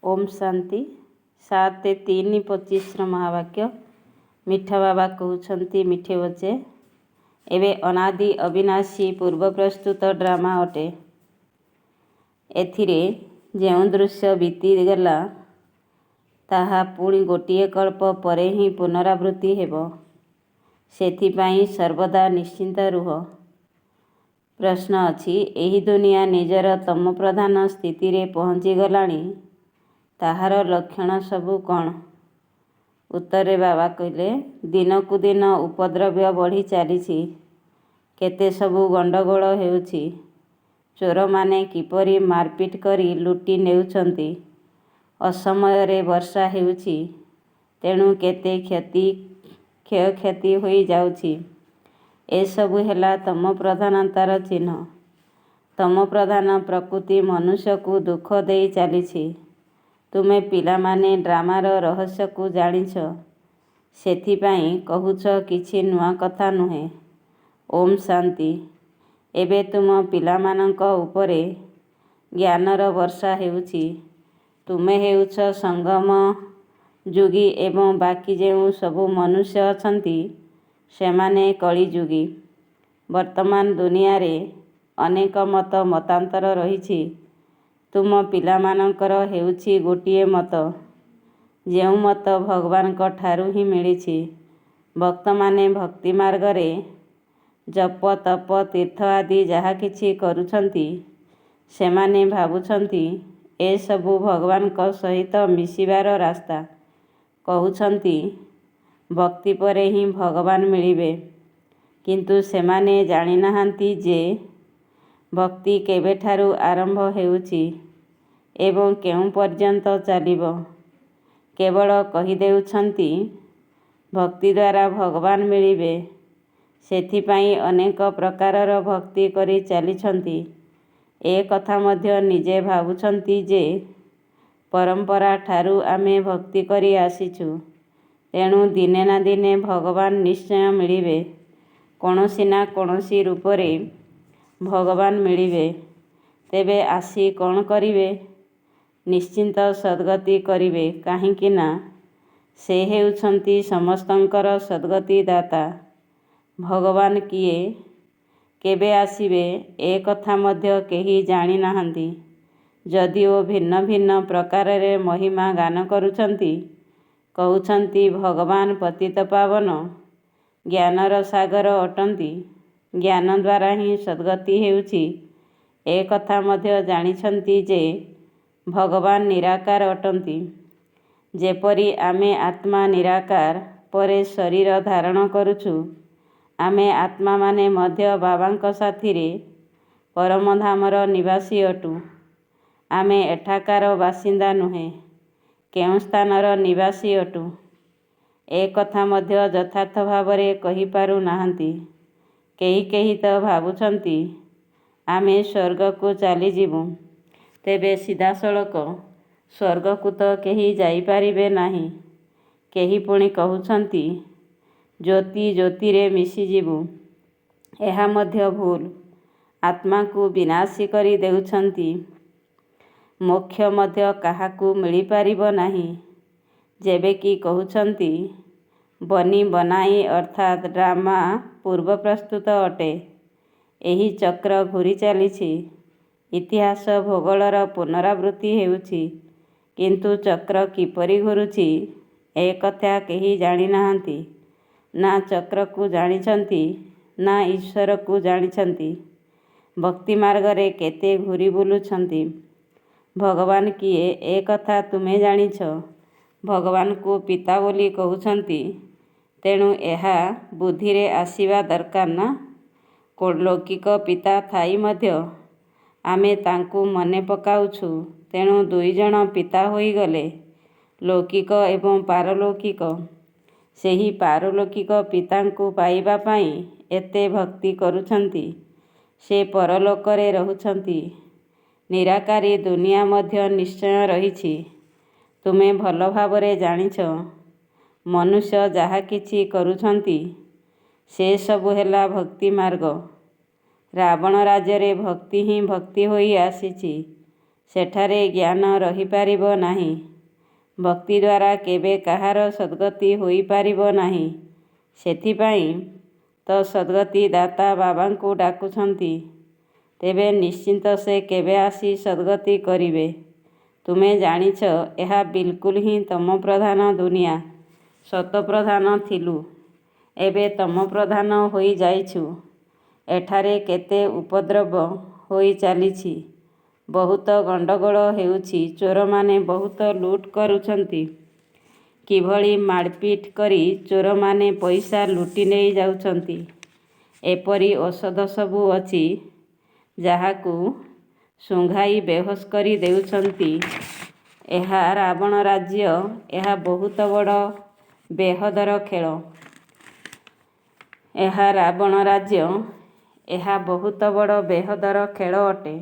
ओम शांति 7:3:25 महावाक्य मिठा बाबा कहते मिठे बचे एवं अनादि अविनाशी पूर्व प्रस्तुत ड्रामा अटे। एथिरे जो दृश्य बीतीगला ताहा पुणी गोटे कल्प परे ही पुनरावृत्ति हेबो। सेथिपाई सर्वदा निश्चिंत रुह। प्रश्न अछि, एही दुनिया निजर तम प्रधान स्थिति रे पहुँची गलानी, ताहार लक्षण सबू कौन? उत्तरे बाबा कहले, दिनकु दिन उपद्रव्य बढ़ी चलीछि। केते सबू गंडगोल हेउछि। चोर माने किपरि मारपीट करी लुटी नेउछंती। असमୟରେ वर्षा हेउछि, तेणु केते क्षयक्षति होई जाउछि। एसबू हेला तम प्रधानतार चिन्ह। तम प्रधान प्रकृति मनुष्य को दुख देई चलीछि। तुमे पिलामाने ड्रामार रहस्य को जानिछ, सेथिपाई कहुछ किछि नुआ कथा नुहे। ओम शांति। एबे तुम पिलामानंक उपरे ज्ञानर वर्षा हेउछि। तुमे हेउछ संगम जुगी एवं बाकी जेउ सबू मनुष्य अछंती सेमाने कली जुगी। वर्तमान दुनिया रे अनेक मत मतांतर रहिछि। तुम पिलामानंकर हेउछि गोटिए मत, जेउ मत भगवानक ठारू ही मिलिछि। भक्त माने भक्ति मार्गरे जप तप तीर्थ आदि जहा किछि करुछंती, सेमाने भाबुछंती ए सबू भगवानक सहित मिशिबार रास्ता। कहउछंती भक्ति परे ही भगवान मिलिबे, किंतु सेमाने जानि नाहांती जे भक्ति केबेठारू आरंभ हेउछि एवं केउ पर्यंत चलिब। केवल कही देउछंती भक्ति द्वारा भगवान मिलिबे, सेथिपाई अनेक प्रकारर भक्ति करी चलिछंती। ए कथा मध्य निजे भाबुछंती जे परंपरा ठारू आमे भक्ति करी आसीछु, तेणु दिने ना दिने भगवान निश्चय मिलिबे। कोनोसी ना कोनोसी रूपरे भगवान मिलिबे। तेबे आसी कौन करिवे? निश्चिंत सद्गति करिवे, काहींकि ना से हेउछंती समस्तंकर सद्गति दाता। भगवान किए, केबे आसीबे ए कथा मध्य केही जानि नाहांती। जदिओ भिन्न भिन्न प्रकाररे महिमा गान करुछंती, कहउछंती भगवान पतित पावन ज्ञानर सागर अटंती। ज्ञान द्वारा ही सद्गति हेउछि। ए कथा मध्य जानिछंती जे भगवान निराकार अटंती। जेपरि आमे आत्मा निराकार परे शरीर धारण करुछु, आमे आत्मा माने मध्य बाबांक साथिरे परमधामर निवासी अटु। आमे एठाकार बासिंदा नुहे, केउ स्थानर निवासी अटु। ए कथा मध्य यथार्थ भावरे कही पारु नाहांती। केही केही तो भाबुछंती आमे स्वर्ग को चली जीवु, तेबे सीधासळख स्वर्ग को तो केही जाई पारिबे नाही। केही पुणी कहउछंती ज्योति ज्योतिरे मिशी जीवु, एहा मध्य भूल। आत्मा को विनाशी करी देउछंती। मोक्ष मध्य काहाकू मिली पारिबो नाही। जेबे कि कहउछंती बनी बनाई अर्थात ड्रामा पूर्व प्रस्तुत अटे। एही चक्र घूरी चलीछि। इतिहास भूगोलर पुनरावृत्ति हेउछि, किंतु चक्र किपरि घूरुछि ए कथा केही जानि नाहांती। ना चक्र को जानिछंती, ना ईश्वर को जानिछंती। भक्ति मार्गरे केते घूरी बुलुछंती। भगवान किए ए कथा तुमे जानिछ। भगवान को पिता बोली कहउछंती, तेणु एहा बुद्धिरे आसीबा दरकार ना। लौकिक पिता थाई मध्य आमे तांकू मने पकाउछु, तेणु दुई जण पिता होईगले, लौकिक एवं पारलौकिक। सेही पारलौकिक पितांकू पाइबा पाई एते भक्ति करुछंती। से परलोकरे रहुछंती। निराकारी दुनिया मध्य निश्चय रहिछि। तुमे भल भावरे जानिछ। मनुष्य जाहा किछि करुछंती, से सबु हेला भक्ति मार्ग। रावण राज्ୟରେ ଭକ୍ତି ହିଁ ଭକ୍ତି ହୋଇ ଆସିଛି। ସେଠାରେ ଜ୍ଞାନ ରହିପାରିବ ନାହିଁ। ଭକ୍ତି ଦ୍ୱାରା କେବେ କାହାର ସଦ୍ଗତି ହୋଇପାରିବ ନାହିଁ। ସେଥିପାଇଁ ତ ସଦ୍ଗତି ଦାତା ବାବାଙ୍କୁ ଡାକୁଛନ୍ତି। ତେବେ ନିଶ୍ଚିନ୍ତ ସେ କେବେ ଆସି ସଦ୍ଗତି କରିବେ। ତୁମେ ଜାଣିଛ ଏହା ବିଲକୁଲ ହିଁ ତମପ୍ରଧାନ ଦୁନିଆ। ସତପ୍ରଧାନ ଥିଲୁ, ଏବେ ତମପ୍ରଧାନ ହୋଇଯାଇଛୁ। ଏଠାରେ କେତେ ଉପଦ୍ରବ ହୋଇ ଚାଲିଛି। ବହୁତ ଗଣ୍ଡଗୋଳ ହେଉଛି। ଚୋରମାନେ ବହୁତ ଲୁଟ୍ କରୁଛନ୍ତି। କିଭଳି ମାଡ଼ପିଟ୍ କରି ଚୋରମାନେ ପଇସା ଲୁଟି ନେଇ ଯାଉଛନ୍ତି। ଏପରି ଔଷଧ ସବୁ ଅଛି ଯାହାକୁ ଶୁଙ୍ଘାଇ ବେହୋସ କରି ଦେଉଛନ୍ତି। ଏହା ରାବଣ ରାଜ୍ୟ। ଏହା ବହୁତ ବଡ଼ ବେହଦର ଖେଳ। ଏହା ରାବଣ ରାଜ୍ୟ। ଏହା ବହୁତ ବଡ଼ ବେହଦର ଖେଳ ଅଟେ।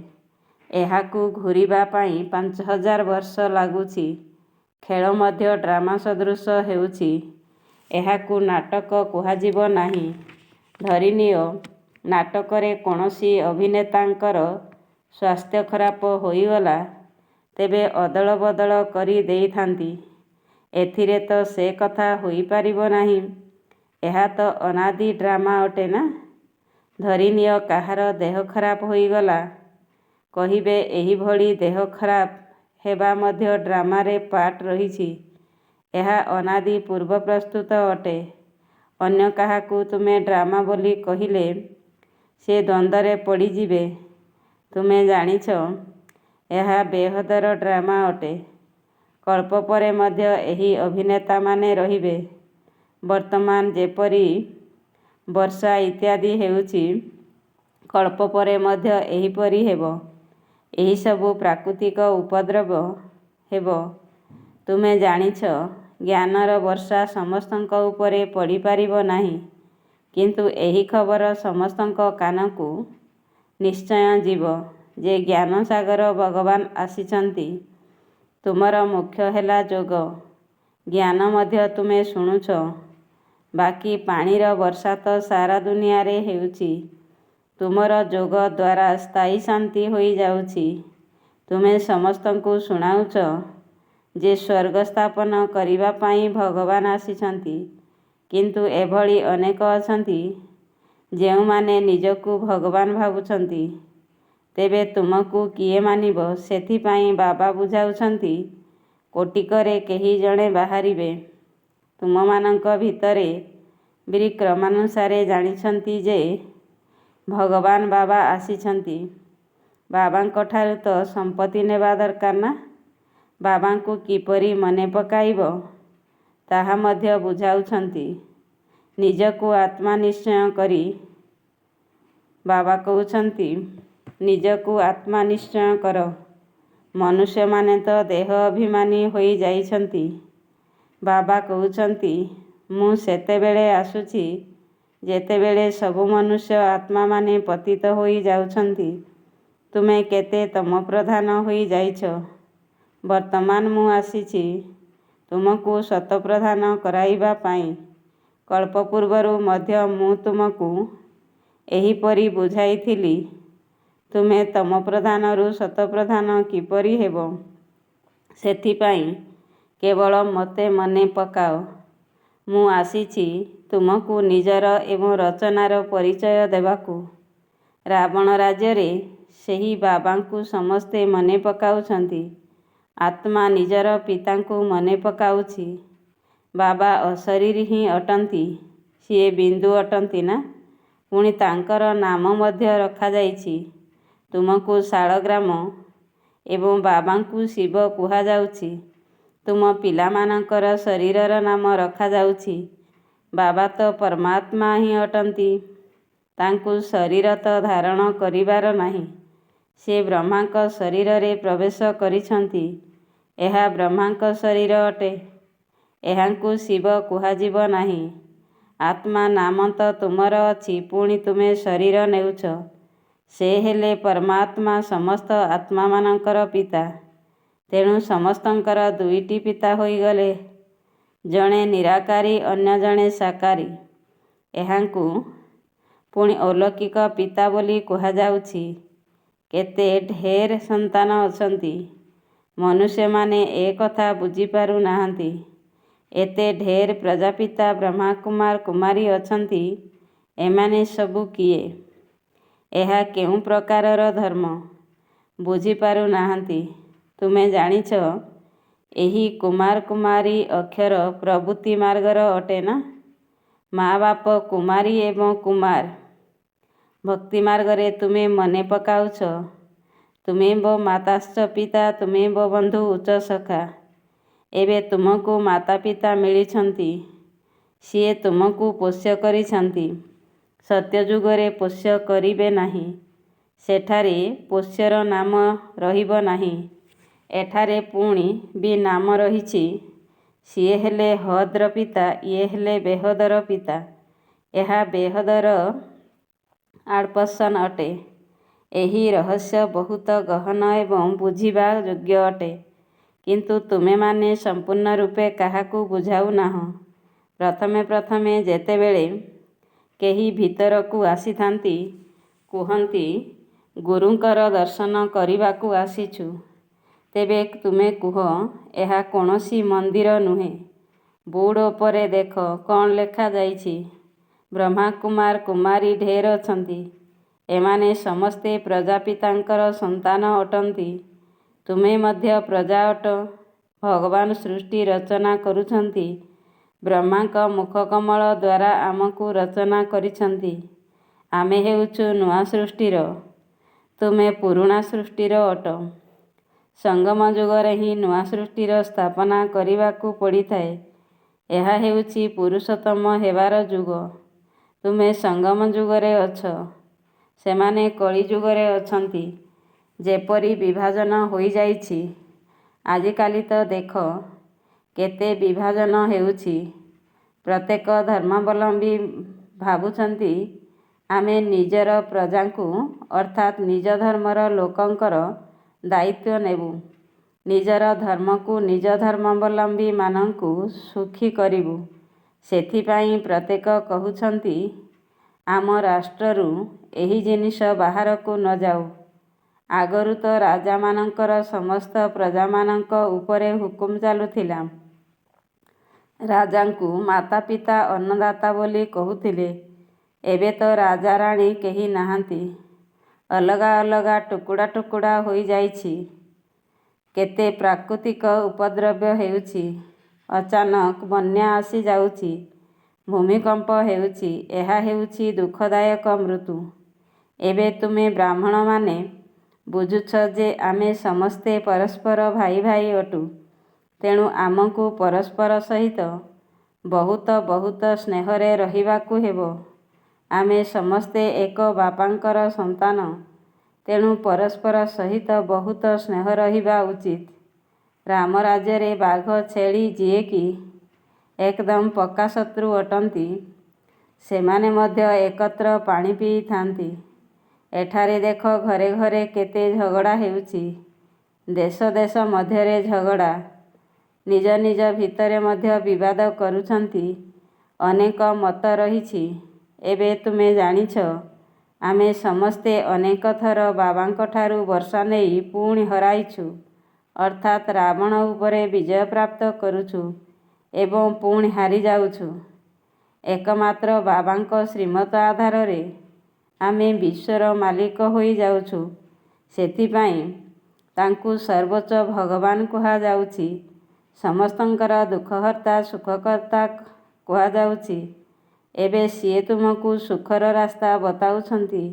ଏହାକୁ ଘୂରିବା ପାଇଁ 5000 ବର୍ଷ ଲାଗୁଛି। ଖେଳ ମଧ୍ୟ ଡ୍ରାମା ସଦୃଶ ହେଉଛି। ଏହାକୁ ନାଟକ କୁହାଯିବ ନାହିଁ। ଧରିନିଅ, ନାଟକରେ କୌଣସି ଅଭିନେତାଙ୍କର ସ୍ୱାସ୍ଥ୍ୟ ଖରାପ ହୋଇଗଲା, ତେବେ ଅଦଳ ବଦଳ କରି ଦେଇଥାନ୍ତି। ଏଥିରେ ତ ସେ କଥା ହୋଇପାରିବ ନାହିଁ। ଏହା ତ ଅନାଦି ଡ୍ରାମା ଅଟେ ନା। ଧରିନିଅ କାହାର ଦେହ ଖରାପ ହୋଇଗଲା, କହିବେ ଏହିଭଳି ଦେହ ଖରାପ ହେବା ମଧ୍ୟ ଡ୍ରାମାରେ ପାର୍ଟ ରହିଛି। ଏହା ଅନାଦି ପୂର୍ବ ପ୍ରସ୍ତୁତ ଅଟେ। ଅନ୍ୟ କାହାକୁ ତୁମେ ଡ୍ରାମା ବୋଲି କହିଲେ ସେ ଦ୍ୱନ୍ଦ୍ୱରେ ପଡ଼ିଯିବେ। ତୁମେ ଜାଣିଛ ଏହା ବେହଦର ଡ୍ରାମା ଅଟେ। କଳ୍ପ ପରେ ମଧ୍ୟ ଏହି ଅଭିନେତାମାନେ ରହିବେ। ବର୍ତ୍ତମାନ ଯେପରି ବର୍ଷା ଇତ୍ୟାଦି ହେଉଛି, କଳ୍ପ ପରେ ମଧ୍ୟ ଏହିପରି ହେବ। ଏହିସବୁ ପ୍ରାକୃତିକ ଉପଦ୍ରବ ହେବ। ତୁମେ ଜାଣିଛ ଜ୍ଞାନର ବର୍ଷା ସମସ୍ତଙ୍କ ଉପରେ ପଡ଼ିପାରିବ ନାହିଁ। କିନ୍ତୁ ଏହି ଖବର ସମସ୍ତଙ୍କ କାନକୁ ନିଶ୍ଚୟ ଯିବ ଯେ ଜ୍ଞାନସାଗର ଭଗବାନ ଆସିଛନ୍ତି। ତୁମର ମୁଖ୍ୟ ହେଲା ଯୋଗ। ଜ୍ଞାନ ମଧ୍ୟ ତୁମେ ଶୁଣୁଛ। ବାକି ପାଣିର ବର୍ଷା ତ ସାରା ଦୁନିଆରେ ହେଉଛି। ତୁମର ଯୋଗ ଦ୍ୱାରା ସ୍ଥାୟୀ ଶାନ୍ତି ହୋଇଯାଉଛି। ତୁମେ ସମସ୍ତଙ୍କୁ ଶୁଣାଉଛ ଯେ ସ୍ୱର୍ଗ ସ୍ଥାପନ କରିବା ପାଇଁ ଭଗବାନ ଆସିଛନ୍ତି। କିନ୍ତୁ ଏଭଳି ଅନେକ ଅଛନ୍ତି ଯେଉଁମାନେ ନିଜକୁ ଭଗବାନ ଭାବୁଛନ୍ତି। ତେବେ ତୁମକୁ କିଏ ମାନିବ? ସେଥିପାଇଁ ବାବା ବୁଝାଉଛନ୍ତି କୋଟିକରେ କେହି ଜଣେ ବାହାରିବେ। ତୁମମାନଙ୍କ ଭିତରେ ବି କ୍ରମାନୁସାରେ ଜାଣିଛନ୍ତି ଯେ ଭଗବାନ ବାବା ଆସିଛନ୍ତି। ବାବାଙ୍କଠାରୁ ତ ସମ୍ପତ୍ତି ନେବା ଦରକାର ନା। ବାବାଙ୍କୁ କିପରି ମନେ ପକାଇବ ତାହା ମଧ୍ୟ ବୁଝାଉଛନ୍ତି। ନିଜକୁ ଆତ୍ମା ନିଶ୍ଚୟ କରି ବାବା କହୁଛନ୍ତି ନିଜକୁ ଆତ୍ମା ନିଶ୍ଚୟ କର। ମନୁଷ୍ୟମାନେ ତ ଦେହ ଅଭିମାନୀ ହୋଇ ଯାଇଛନ୍ତି। ବାବା କହୁଛନ୍ତି ମୁଁ ସେତେବେଳେ ଆସୁଛି ଯେତେବେଳେ ସବୁ ମନୁଷ୍ୟ ଆତ୍ମାମାନେ ପତିତ ହୋଇ ଯାଉଛନ୍ତି। ତୁମେ କେତେ ତମପ୍ରଧାନ ହୋଇ ଯାଇଛ। ବର୍ତ୍ତମାନ ମୁଁ ଆସିଛି ତୁମକୁ ଶତପ୍ରଧାନ କରାଇବା ପାଇଁ। କଳ୍ପ ପୂର୍ବରୁ ମଧ୍ୟ ମୁଁ ତୁମକୁ ଏହିପରି ବୁଝାଇଥିଲି। ତୁମେ ତମପ୍ରଧାନରୁ ଶତପ୍ରଧାନ କିପରି ହେବ, ସେଥିପାଇଁ କେବଳ ମୋତେ ମନେ ପକାଅ। ମୁଁ ଆସିଛି ତୁମକୁ ନିଜର ଏବଂ ରଚନାର ପରିଚୟ ଦେବାକୁ। ରାବଣ ରାଜ୍ୟରେ ସେହି ବାବାଙ୍କୁ ସମସ୍ତେ ମନେ ପକାଉଛନ୍ତି। ଆତ୍ମା ନିଜର ପିତାଙ୍କୁ ମନେ ପକାଉଛି। ବାବା ଅଶରୀରୀ ହିଁ ଅଟନ୍ତି। ସିଏ ବିନ୍ଦୁ ଅଟନ୍ତି ନା। ପୁଣି ତାଙ୍କର ନାମ ମଧ୍ୟ ରଖାଯାଇଛି। ତୁମକୁ ଶାଳଗ୍ରାମ ଏବଂ ବାବାଙ୍କୁ ଶିବ କୁହାଯାଉଛି। ତୁମ ପିଲାମାନଙ୍କର ଶରୀରର ନାମ ରଖାଯାଉଛି। ବାବା ତ ପରମାତ୍ମା ହିଁ ଅଟନ୍ତି। ତାଙ୍କୁ ଶରୀର ତ ଧାରଣ କରିବାର ନାହିଁ। ସେ ବ୍ରହ୍ମାଙ୍କ ଶରୀରରେ ପ୍ରବେଶ କରିଛନ୍ତି। ଏହା ବ୍ରହ୍ମାଙ୍କ ଶରୀର ଅଟେ। ଏହାଙ୍କୁ ଶିବ କୁହାଯିବ ନାହିଁ। ଆତ୍ମା ନାମ ତ ତୁମର ଅଛି, ପୁଣି ତୁମେ ଶରୀର ନେଉଛ। ସେ ହେଲେ ପରମାତ୍ମା ସମସ୍ତ ଆତ୍ମାମାନଙ୍କର ପିତା। ତେଣୁ ସମସ୍ତଙ୍କର ଦୁଇଟି ପିତା ହୋଇଗଲେ। ଜଣେ ନିରାକାରୀ, ଅନ୍ୟ ଜଣେ ସାକାରୀ। ଏହାଙ୍କୁ ପୁଣି ଅଲୌକିକ ପିତା ବୋଲି କୁହାଯାଉଛି। କେତେ ଢେର ସନ୍ତାନ ଅଛନ୍ତି। ମନୁଷ୍ୟମାନେ ଏ କଥା ବୁଝିପାରୁ ନାହାନ୍ତି। ଏତେ ଢେର ପ୍ରଜାପିତା ବ୍ରହ୍ମା କୁମାର କୁମାରୀ ଅଛନ୍ତି। ଏମାନେ ସବୁ କିଏ? ଏହା କେଉଁ ପ୍ରକାରର ଧର୍ମ? ବୁଝିପାରୁ ନାହାନ୍ତି। ତୁମେ ଜାଣିଛ ଏହି କୁମାର କୁମାରୀ ଅକ୍ଷର ପ୍ରବୃତ୍ତି ମାର୍ଗର ଅଟେ ନା? ମା ବାପ କୁମାରୀ ଏବଂ କୁମାର। ଭକ୍ତି ମାର୍ଗରେ ତୁମେ ମନେ ପକାଉଛ ତୁମେବ ମାତାଶ୍ଚ ପିତା ତୁମେବ ବନ୍ଧୁ ଉଚ୍ଚ ସଖା। ଏବେ ତୁମକୁ ମାତା ପିତା ମିଳିଛନ୍ତି। ସିଏ ତୁମକୁ ପୋଷ୍ୟ କରିଛନ୍ତି। ସତ୍ୟଯୁଗରେ ପୋଷ୍ୟ କରିବେ ନାହିଁ। ସେଠାରେ ପୋଷ୍ୟର ନାମ ରହିବ ନାହିଁ। ଏଠାରେ ପୁଣି ବି ନାମ ରହିଛି। ସିଏ ହେଲେ ହଦ୍ର ପିତା, ଇଏ ହେଲେ ବେହଦର ପିତା। ଏହା ବେହଦର ଆଡପସନ ଅଟେ। ଏହି ରହସ୍ୟ ବହୁତ ଗହନ ଏବଂ ବୁଝିବା ଯୋଗ୍ୟ ଅଟେ। କିନ୍ତୁ ତୁମେମାନେ ସମ୍ପୂର୍ଣ୍ଣ ରୂପେ କାହାକୁ ବୁଝାଉ ନାହଁ। ପ୍ରଥମେ ପ୍ରଥମେ ଯେତେବେଳେ କେହି ଭିତରକୁ ଆସିଥାନ୍ତି, କୁହନ୍ତି ଗୁରୁଙ୍କର ଦର୍ଶନ କରିବାକୁ ଆସିଛୁ। ତେବେ ତୁମେ କୁହ ଏହା କୌଣସି ମନ୍ଦିର ନୁହେଁ। ବୋର୍ଡ ଉପରେ ଦେଖ କ'ଣ ଲେଖାଯାଇଛି। ବ୍ରହ୍ମା କୁମାର କୁମାରୀ ଢେର ଅଛନ୍ତି। ଏମାନେ ସମସ୍ତେ ପ୍ରଜାପିତାଙ୍କର ସନ୍ତାନ ଅଟନ୍ତି। ତୁମେ ମଧ୍ୟ ପ୍ରଜା ଅଟ। ଭଗବାନ ସୃଷ୍ଟି ରଚନା କରୁଛନ୍ତି। ବ୍ରହ୍ମାଙ୍କ ମୁଖକମଳ ଦ୍ୱାରା ଆମକୁ ରଚନା କରିଛନ୍ତି। ଆମେ ହେଉଛୁ ନୂଆ ସୃଷ୍ଟିର। ତୁମେ ପୁରୁଣା ସୃଷ୍ଟିର ଅଟ। ସଙ୍ଗମ ଯୁଗରେ ହିଁ ନୂଆ ସୃଷ୍ଟିର ସ୍ଥାପନା କରିବାକୁ ପଡ଼ିଥାଏ। ଏହା ହେଉଛି ପୁରୁଷୋତ୍ତମ ହେବାର ଯୁଗ। ତୁମେ ସଙ୍ଗମ ଯୁଗରେ ଅଛ। ସେମାନେ କଳି ଯୁଗରେ ଅଛନ୍ତି। ଯେପରି ବିଭାଜନ ହୋଇଯାଇଛି। ଆଜିକାଲି ତ ଦେଖ କେତେ ବିଭାଜନ ହେଉଛି। ପ୍ରତ୍ୟେକ ଧର୍ମାବଲମ୍ବୀ ଭାବୁଛନ୍ତି ଆମେ ନିଜର ପ୍ରଜାଙ୍କୁ ଅର୍ଥାତ୍ ନିଜ ଧର୍ମର ଲୋକଙ୍କର ଦାୟିତ୍ୱ ନେବୁ। ନିଜର ଧର୍ମକୁ ନିଜ ଧର୍ମାବଲମ୍ବୀମାନଙ୍କୁ ସୁଖୀ କରିବୁ। ସେଥିପାଇଁ ପ୍ରତ୍ୟେକ କହୁଛନ୍ତି ଆମ ରାଷ୍ଟ୍ରରୁ ଏହି ଜିନିଷ ବାହାରକୁ ନ ଯାଉ। ଆଗରୁ ତ ରାଜାମାନଙ୍କର ସମସ୍ତ ପ୍ରଜାମାନଙ୍କ ଉପରେ ହୁକୁମ ଚାଲୁଥିଲା। ରାଜାଙ୍କୁ ମାତା ପିତା ଅନ୍ନଦାତା ବୋଲି କହୁଥିଲେ। ଏବେ ତ ରାଜା ରାଣୀ କେହି ନାହାନ୍ତି। ଅଲଗା ଅଲଗା ଟୁକୁଡ଼ା ଟୁକୁଡ଼ା ହୋଇଯାଇଛି। କେତେ ପ୍ରାକୃତିକ ଉପଦ୍ରବ ହେଉଛି। ଅଚାନକ ବନ୍ୟା ଆସିଯାଉଛି। ଭୂମିକମ୍ପ ହେଉଛି। ଏହା ହେଉଛି ଦୁଃଖଦାୟକ ମୃତ୍ୟୁ। ଏବେ ତୁମେ ବ୍ରାହ୍ମଣମାନେ ବୁଝୁଛ ଯେ ଆମେ ସମସ୍ତେ ପରସ୍ପର ଭାଇ ଭାଇ ଅଟୁ। ତେଣୁ ଆମକୁ ପରସ୍ପର ସହିତ ବହୁତ ବହୁତ ସ୍ନେହରେ ରହିବାକୁ ହେବ। ଆମେ ସମସ୍ତେ ଏକ ବାପାଙ୍କର ସନ୍ତାନ। ତେଣୁ ପରସ୍ପର ସହିତ ବହୁତ ସ୍ନେହ ରହିବା ଉଚିତ। ରାମ ରାଜ୍ୟରେ ବାଘ ଛେଳି ଯିଏକି ଏକଦମ ପକ୍କା ଶତ୍ରୁ ଅଟନ୍ତି, ସେମାନେ ମଧ୍ୟ ଏକତ୍ର ପାଣି ପିଇଥାନ୍ତି। ଏଠାରେ ଦେଖ ଘରେ ଘରେ କେତେ ଝଗଡ଼ା ହେଉଛି। ଦେଶ ଦେଶ ମଧ୍ୟରେ ଝଗଡ଼ା। ନିଜ ନିଜ ଭିତରେ ମଧ୍ୟ ବିବାଦ କରୁଛନ୍ତି। ଅନେକ ମତ ରହିଛି। ଏବେ ତୁମେ ଜାଣିଛ ଆମେ ସମସ୍ତେ ଅନେକ ଥର ବାବାଙ୍କଠାରୁ ବର୍ଷା ନେଇ ପୁଣି ହରାଇଛୁ। ଅର୍ଥାତ୍ ରାବଣ ଉପରେ ବିଜୟ ପ୍ରାପ୍ତ କରୁଛୁ ଏବଂ ପୁଣି ହାରିଯାଉଛୁ। ଏକମାତ୍ର ବାବାଙ୍କ ଶ୍ରୀମତ ଆଧାରରେ ଆମେ ବିଶ୍ୱର ମାଲିକ ହୋଇଯାଉଛୁ। ସେଥିପାଇଁ ତାଙ୍କୁ ସର୍ବୋଚ୍ଚ ଭଗବାନ କୁହାଯାଉଛି। ସମସ୍ତଙ୍କର ଦୁଃଖହର୍ତ୍ତା ସୁଖକର୍ତ୍ତା କୁହାଯାଉଛି। ଏବେ ସିଏ ତୁମକୁ ସୁଖର ରାସ୍ତା ବତାଉଛନ୍ତି।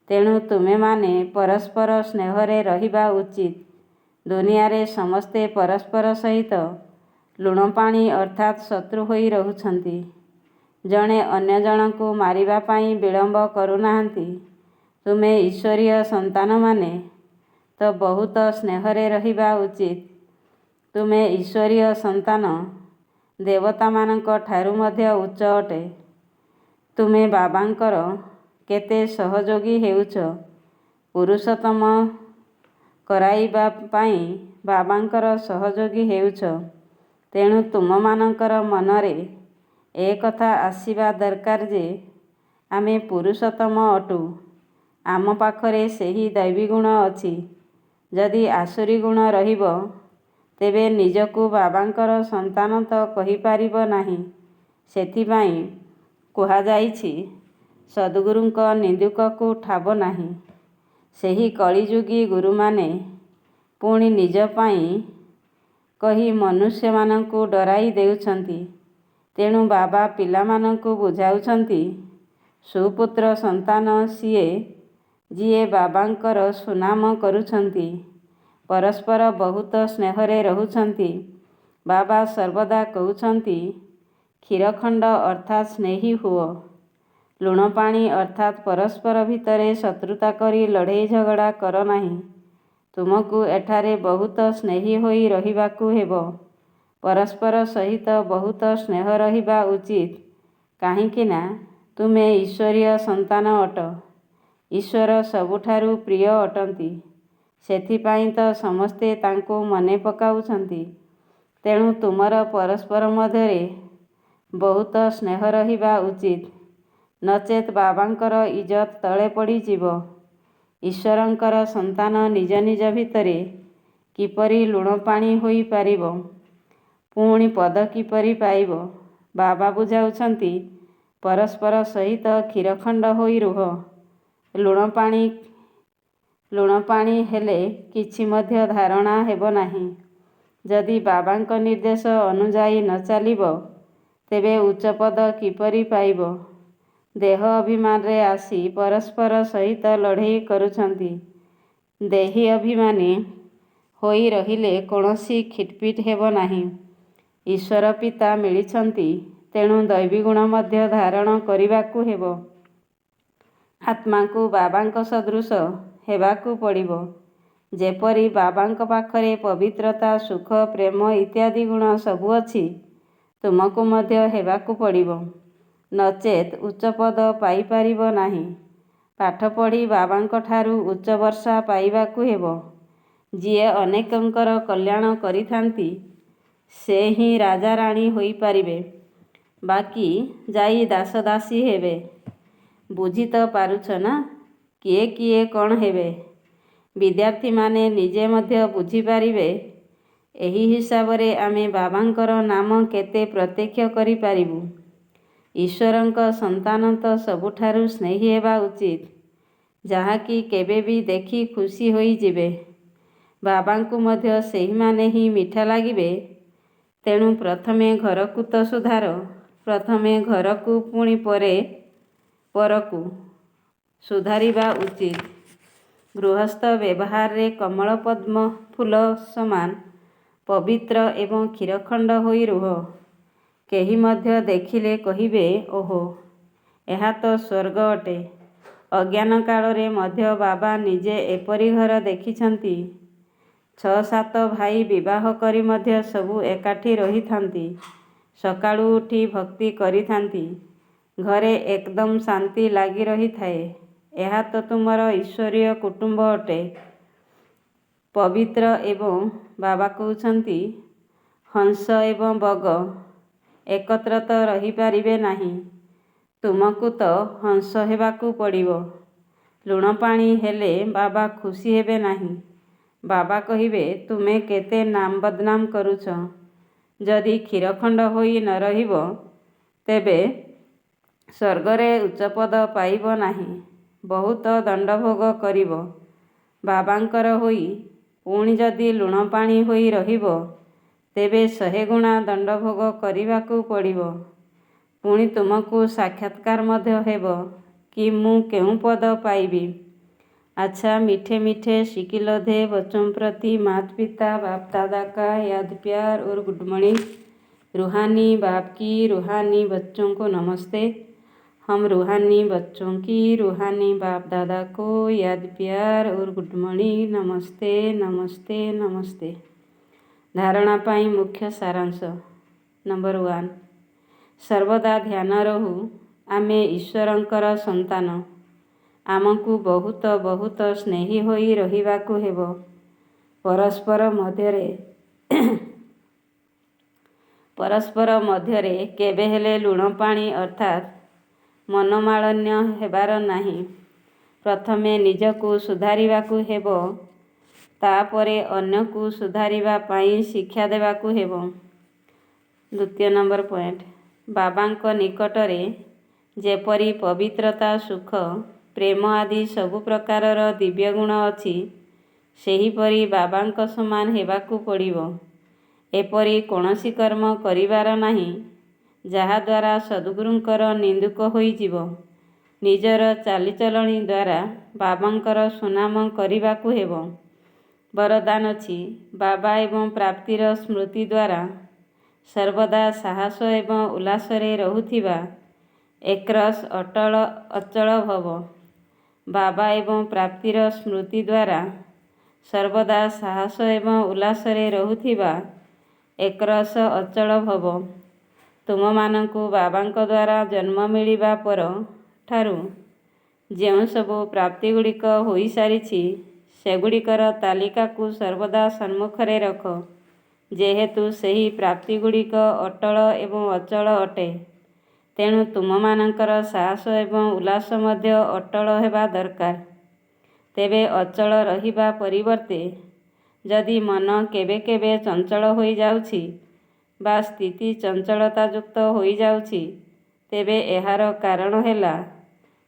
ତେଣୁ ତୁମେମାନେ ପରସ୍ପର ସ୍ନେହରେ ରହିବା ଉଚିତ। ଦୁନିଆରେ ସମସ୍ତେ ପରସ୍ପର ସହିତ ଲୁଣପାଣି ଅର୍ଥାତ୍ ଶତ୍ରୁ ହୋଇ ରହୁଛନ୍ତି। ଜଣେ ଅନ୍ୟ ଜଣକୁ ମାରିବା ପାଇଁ ବିଳମ୍ବ କରୁନାହାନ୍ତି। ତୁମେ ଈଶ୍ୱରୀୟ ସନ୍ତାନମାନେ ତ ବହୁତ ସ୍ନେହରେ ରହିବା ଉଚିତ। ତୁମେ ଈଶ୍ୱରୀୟ ସନ୍ତାନ। ଦେବତାମାନଙ୍କ ଠାରୁ ମଧ୍ୟ ଉଚ୍ଚ ଅଟେ। ତୁମେ ବାବାଙ୍କର କେତେ ସହଯୋଗୀ ହେଉଛ। ପୁରୁଷୋତ୍ତମ କରାଇବା ପାଇଁ ବାବାଙ୍କର ସହଯୋଗୀ ହେଉଛ। ତେଣୁ ତୁମମାନଙ୍କର ମନରେ ଏ କଥା ଆସିବା ଦରକାର ଯେ ଆମେ ପୁରୁଷୋତ୍ତମ ଅଟୁ। ଆମ ପାଖରେ ସେହି ଦୈବୀ ଗୁଣ ଅଛି। ଯଦି ଆସୁରୀ ଗୁଣ ରହିବ ତେବେ ନିଜକୁ ବାବାଙ୍କର ସନ୍ତାନ ତ କହିପାରିବ ନାହିଁ। ସେଥିପାଇଁ କୁହାଯାଇଛି ସଦ୍ଗୁରୁଙ୍କ ନିନ୍ଦୁକକୁ ଠାବ ନାହିଁ। ସେହି କଳିଯୁଗୀ ଗୁରୁମାନେ ପୁଣି ନିଜ ପାଇଁ କହି ମନୁଷ୍ୟମାନଙ୍କୁ ଡରାଇ ଦେଉଛନ୍ତି। ତେଣୁ ବାବା ପିଲାମାନଙ୍କୁ ବୁଝାଉଛନ୍ତି, ସୁପୁତ୍ର ସନ୍ତାନ ସିଏ ଯିଏ ବାବାଙ୍କର ସୁନାମ କରୁଛନ୍ତି, ପରସ୍ପର ବହୁତ ସ୍ନେହରେ ରହୁଛନ୍ତି। ବାବା ସର୍ବଦା କହୁଛନ୍ତି, କ୍ଷୀରଖଣ୍ଡ ଅର୍ଥାତ୍ ସ୍ନେହୀ ହୁଅ। ଲୁଣ ପାଣି ଅର୍ଥାତ୍ ପରସ୍ପର ଭିତରେ ଶତ୍ରୁତା କରି ଲଢ଼େଇ ଝଗଡ଼ା କର ନାହିଁ। ତୁମକୁ ଏଠାରେ ବହୁତ ସ୍ନେହୀ ହୋଇ ରହିବାକୁ ହେବ। ପରସ୍ପର ସହିତ ବହୁତ ସ୍ନେହ ରହିବା ଉଚିତ। କାହିଁକି ନା ତୁମେ ଈଶ୍ୱରୀୟ ସନ୍ତାନ ଅଟ। ଈଶ୍ୱର ସବୁଠାରୁ ପ୍ରିୟ ଅଟନ୍ତି। ସେଥିପାଇଁ ତ ସମସ୍ତେ ତାଙ୍କୁ ମନେ ପକାଉଛନ୍ତି। ତେଣୁ ତୁମର ପରସ୍ପର ମଧ୍ୟରେ ବହୁତ ସ୍ନେହ ରହିବା ଉଚିତ। ନଚେତ୍ ବାବାଙ୍କର ଇଜ୍ଜତ ତଳେ ପଡ଼ିଯିବ। ଈଶ୍ୱରଙ୍କର ସନ୍ତାନ ନିଜ ନିଜ ଭିତରେ କିପରି ଲୁଣ ପାଣି ହୋଇପାରିବ? ପୁଣି ପଦ କିପରି ପାଇବ? ବାବା ବୁଝାଉଛନ୍ତି, ପରସ୍ପର ସହିତ କ୍ଷୀରଖଣ୍ଡ ହୋଇ ରୁହ। ଲୁଣ ପାଣି ହେଲେ କିଛି ମଧ୍ୟ ଧାରଣା ହେବ ନାହିଁ। ଯଦି ବାବାଙ୍କ ନିର୍ଦ୍ଦେଶ ଅନୁଯାୟୀ ନ ଚାଲିବ ତେବେ ଉଚ୍ଚପଦ କିପରି ପାଇବ? ଦେହ ଅଭିମାନରେ ଆସି ପରସ୍ପର ସହିତ ଲଢ଼େଇ କରୁଛନ୍ତି। ଦେହୀ ଅଭିମାନୀ ହୋଇ ରହିଲେ କୌଣସି ଖିଟପିଟ ହେବ ନାହିଁ। ଈଶ୍ୱର ପିତା ମିଳିଛନ୍ତି, ତେଣୁ ଦୈବୀ ଗୁଣ ମଧ୍ୟ ଧାରଣ କରିବାକୁ ହେବ। ଆତ୍ମାକୁ ବାବାଙ୍କ ସଦୃଶ ହେବାକୁ ପଡ଼ିବ। ଯେପରି ବାବାଙ୍କ ପାଖରେ ପବିତ୍ରତା, ସୁଖ, ପ୍ରେମ ଇତ୍ୟାଦି ଗୁଣ ସବୁ ଅଛି, ତୁମକୁ ମଧ୍ୟ ହେବାକୁ ପଡ଼ିବ। ନଚେତ୍ ଉଚ୍ଚପଦ ପାଇପାରିବ ନାହିଁ। ପାଠ ପଢ଼ି ବାବାଙ୍କଠାରୁ ଉଚ୍ଚ ବର୍ଷା ପାଇବାକୁ ହେବ। ଯିଏ ଅନେକଙ୍କର କଲ୍ୟାଣ କରିଥାନ୍ତି, ସେ ହିଁ ରାଜା ରାଣୀ ହୋଇପାରିବେ। ବାକି ଯାଇ ଦାସ ଦାସୀ ହେବେ। ବୁଝି ତ ପାରୁଛ ନା, କିଏ କିଏ କ'ଣ ହେବେ? ବିଦ୍ୟାର୍ଥୀମାନେ ନିଜେ ମଧ୍ୟ ବୁଝିପାରିବେ। ଏହି ହିସାବରେ ଆମେ ବାବାଙ୍କର ନାମ କେତେ ପ୍ରତ୍ୟକ୍ଷ କରିପାରିବୁ। ଈଶ୍ୱରଙ୍କ ସନ୍ତାନ ତ ସବୁଠାରୁ ସ୍ନେହୀ ହେବା ଉଚିତ, ଯାହାକି କେବେ ବି ଦେଖି ଖୁସି ହୋଇଯିବେ। ବାବାଙ୍କୁ ମଧ୍ୟ ସେହିମାନେ ହିଁ ମିଠା ଲାଗିବେ। ତେଣୁ ପ୍ରଥମେ ଘରକୁ ତ ସୁଧାର। ପ୍ରଥମେ ଘରକୁ, ପୁଣି ପରେ ପରକୁ ସୁଧାରିବା ଉଚିତ। ଗୃହସ୍ଥ ବ୍ୟବହାରରେ କମଳପଦ୍ମ ଫୁଲ ସମାନ ପବିତ୍ର ଏବଂ କ୍ଷୀରଖଣ୍ଡ ହୋଇ ରୁହ। କେହି ମଧ୍ୟ ଦେଖିଲେ କହିବେ, ଓହୋ, ଏହା ତ ସ୍ୱର୍ଗ ଅଟେ। ଅଜ୍ଞାନ କାଳରେ ମଧ୍ୟ ବାବା ନିଜେ ଏପରି ଘର ଦେଖିଛନ୍ତି। 6-7 ଭାଇ ବିବାହ କରି ମଧ୍ୟ ସବୁ ଏକାଠି ରହିଥାନ୍ତି। ସକାଳୁ ଉଠି ଭକ୍ତି କରିଥାନ୍ତି। ଘରେ ଏକଦମ ଶାନ୍ତି ଲାଗି ରହିଥାଏ। ଏହା ତ ତୁମର ଈଶ୍ୱରୀୟ କୁଟୁମ୍ବ ଅଟେ। ପବିତ୍ର ଏବଂ ବାବା କହୁଛନ୍ତି, ହଂସ ଏବଂ ବଗ ଏକତ୍ର ତ ରହିପାରିବେ ନାହିଁ। ତୁମକୁ ତ ହଂସ ହେବାକୁ ପଡ଼ିବ। ଲୁଣ ପାଣି ହେଲେ ବାବା ଖୁସି ହେବେ ନାହିଁ। ବାବା କହିବେ, ତୁମେ କେତେ ନାମ ବଦନାମ କରୁଛ। ଯଦି କ୍ଷୀରଖଣ୍ଡ ହୋଇ ନ ରହିବ ତେବେ ସ୍ୱର୍ଗରେ ଉଚ୍ଚପଦ ପାଇବ ନାହିଁ। ବହୁତ ଦଣ୍ଡଭୋଗ କରିବ। ବାବାଙ୍କର ହୋଇ ପୁଣି ଯଦି ଲୁଣ ପାଣି ହୋଇ ରହିବ ତେବେ 100 ଗୁଣା ଦଣ୍ଡଭୋଗ କରିବାକୁ ପଡ଼ିବ। ପୁଣି ତୁମକୁ ସାକ୍ଷାତକାର ମଧ୍ୟ ହେବ କି ମୁଁ କେଉଁ ପଦ ପାଇବି। अच्छा मीठे मीठे शिकिलधे बच्चों प्रति माता पिता बाप दादा का याद प्यार और गुड मॉर्निंग। रूहानी बाप की रूहानी बच्चों को नमस्ते। हम रूहानी बच्चों की रूहानी बाप दादा को याद प्यार और गुड मॉर्निंग। नमस्ते नमस्ते नमस्ते। धारणा पाई मुख्य सारांश। नंबर 1, सर्वदा ध्यान रहू आमे ईश्वरंकर संतान। आमको बहुत बहुत स्नेही होई रहिबाकु हेबो। परस्पर मध्यरे केबे हेले लुण पानी अर्थात मनोमालिन्य हेबार नाही। ପ୍ରଥମେ ନିଜକୁ ସୁଧାରିବାକୁ ହେବ, ତାପରେ ଅନ୍ୟକୁ ସୁଧାରିବା ପାଇଁ ଶିକ୍ଷା ଦେବାକୁ ହେବ। ଦ୍ୱିତୀୟ ନମ୍ବର ପଏଣ୍ଟ, ବାବାଙ୍କ ନିକଟରେ ଯେପରି ପବିତ୍ରତା, ସୁଖ, ପ୍ରେମ ଆଦି ସବୁ ପ୍ରକାରର ଦିବ୍ୟ ଗୁଣ ଅଛି, ସେହିପରି ବାବାଙ୍କ ସମାନ ହେବାକୁ ପଡ଼ିବ। ଏପରି କୌଣସି କର୍ମ କରିବାର ନାହିଁ ଯାହାଦ୍ୱାରା ସଦ୍ଗୁରୁଙ୍କର ନିନ୍ଦୁକ ହୋଇଯିବ। ନିଜର ଚାଲିଚଳଣି ଦ୍ୱାରା ବାବାଙ୍କର ସୁନାମ କରିବାକୁ ହେବ। ବରଦାନ ଅଛି, ବାବା ଏବଂ ପ୍ରାପ୍ତିର ସ୍ମୃତି ଦ୍ୱାରା ସର୍ବଦା ସାହସ ଏବଂ ଉଲ୍ଲାସରେ ରହୁଥିବା ଏକରସ ଅଚଳ ଭବ। ବାବା ଏବଂ ପ୍ରାପ୍ତିର ସ୍ମୃତି ଦ୍ୱାରା ସର୍ବଦା ସାହସ ଏବଂ ଉଲ୍ଲାସରେ ରହୁଥିବା ଏକରସ ଅଚଳ ଭବ। ତୁମମାନଙ୍କୁ ବାବାଙ୍କ ଦ୍ୱାରା ଜନ୍ମ ମିଳିବା ପର ଠାରୁ ଯେଉଁ ସବୁ ପ୍ରାପ୍ତିଗୁଡ଼ିକ ହୋଇସାରିଛି, ସେଗୁଡ଼ିକର ତାଲିକାକୁ ସର୍ବଦା ସମ୍ମୁଖରେ ରଖ। ଯେହେତୁ ସେହି ପ୍ରାପ୍ତିଗୁଡ଼ିକ ଅଟଳ ଏବଂ ଅଚଳ ଅଟେ, ତେଣୁ ତୁମମାନଙ୍କର ସାହସ ଏବଂ ଉଲ୍ଲାସ ମଧ୍ୟ ଅଟଳ ହେବା ଦରକାର। ତେବେ ଅଚଳ ରହିବା ପରିବର୍ତ୍ତେ ଯଦି ମନ କେବେ କେବେ ଚଞ୍ଚଳ ହୋଇଯାଉଛି ବା ସ୍ଥିତି ଚଞ୍ଚଳତାଯୁକ୍ତ ହୋଇଯାଉଛି, ତେବେ ଏହାର କାରଣ ହେଲା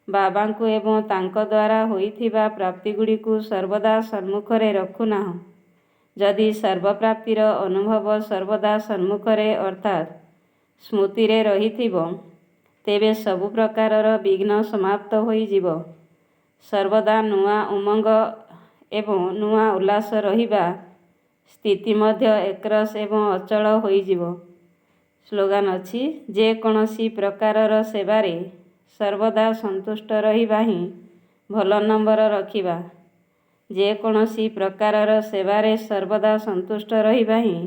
ବାବାଙ୍କୁ ଏବଂ ତାଙ୍କ ଦ୍ୱାରା ହୋଇଥିବା ପ୍ରାପ୍ତିଗୁଡ଼ିକୁ ସର୍ବଦା ସମ୍ମୁଖରେ ରଖୁନାହଁ। ଯଦି ସର୍ବପ୍ରାପ୍ତିର ଅନୁଭବ ସର୍ବଦା ସମ୍ମୁଖରେ ଅର୍ଥାତ୍ ସ୍ମୃତିରେ ରହିଥିବ, ତେବେ ସବୁ ପ୍ରକାରର ବିଘ୍ନ ସମାପ୍ତ ହୋଇଯିବ। ସର୍ବଦା ନୂଆ ଉମଙ୍ଗ ଏବଂ ନୂଆ ଉଲ୍ଲାସ ରହିବା ସ୍ଥିତି ମଧ୍ୟ ଏକରସ ଏବଂ ଅଚଳ ହୋଇଯିବ। ସ୍ଲୋଗାନ ଅଛି, ଯେକୌଣସି ପ୍ରକାରର ସେବାରେ ସର୍ବଦା ସନ୍ତୁଷ୍ଟ ରହିବା ହିଁ ଭଲ ନମ୍ବର ରଖିବା। ଯେକୌଣସି ପ୍ରକାରର ସେବାରେ ସର୍ବଦା ସନ୍ତୁଷ୍ଟ ରହିବା ହିଁ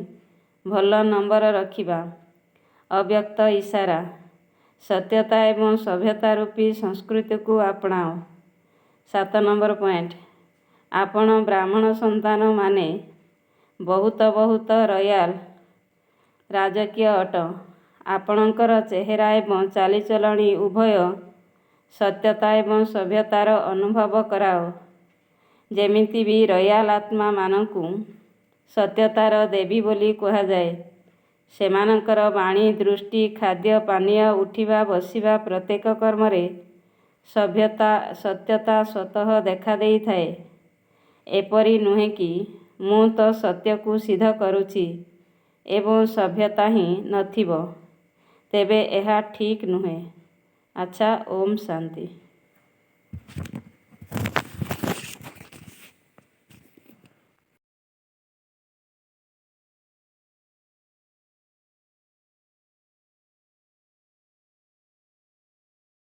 ଭଲ ନମ୍ବର ରଖିବା। ଅବ୍ୟକ୍ତ ଇସାରା, ସତ୍ୟତା ଏବଂ ସଭ୍ୟତା ରୂପୀ ସଂସ୍କୃତିକୁ ଆପଣାଅ। 7 ନମ୍ବର ପଏଣ୍ଟ, ଆପଣ ବ୍ରାହ୍ମଣ ସନ୍ତାନମାନେ ବହୁତ ରୟାଲ ରାଜକୀୟ ଅଟ। ଆପଣଙ୍କର ଚେହେରା ଏବଂ ଚାଲିଚଳଣି ଉଭୟ ସତ୍ୟତା ଏବଂ ସଭ୍ୟତାର ଅନୁଭବ କରାଅ। ଯେମିତି ବି ରୟାଲ ଆତ୍ମାମାନଙ୍କୁ ସତ୍ୟତାର ଦେବୀ ବୋଲି କୁହାଯାଏ। ସେମାନଙ୍କର ବାଣୀ, ଦୃଷ୍ଟି, ଖାଦ୍ୟ, ପାନୀୟ, ଉଠିବା, ବସିବା ପ୍ରତ୍ୟେକ କର୍ମରେ ସତ୍ୟତା ସ୍ୱତଃ ଦେଖାଦେଇଥାଏ। ଏପରି ନୁହେଁ କି ମୁଁ ତ ସତ୍ୟକୁ ସିଦ୍ଧ କରୁଛି ଏବଂ ସଭ୍ୟତା ହିଁ ନଥିବ, ତେବେ ଏହା ଠିକ୍ ନୁହେଁ। ଆଚ୍ଛା, ଓମ୍ ଶାନ୍ତି।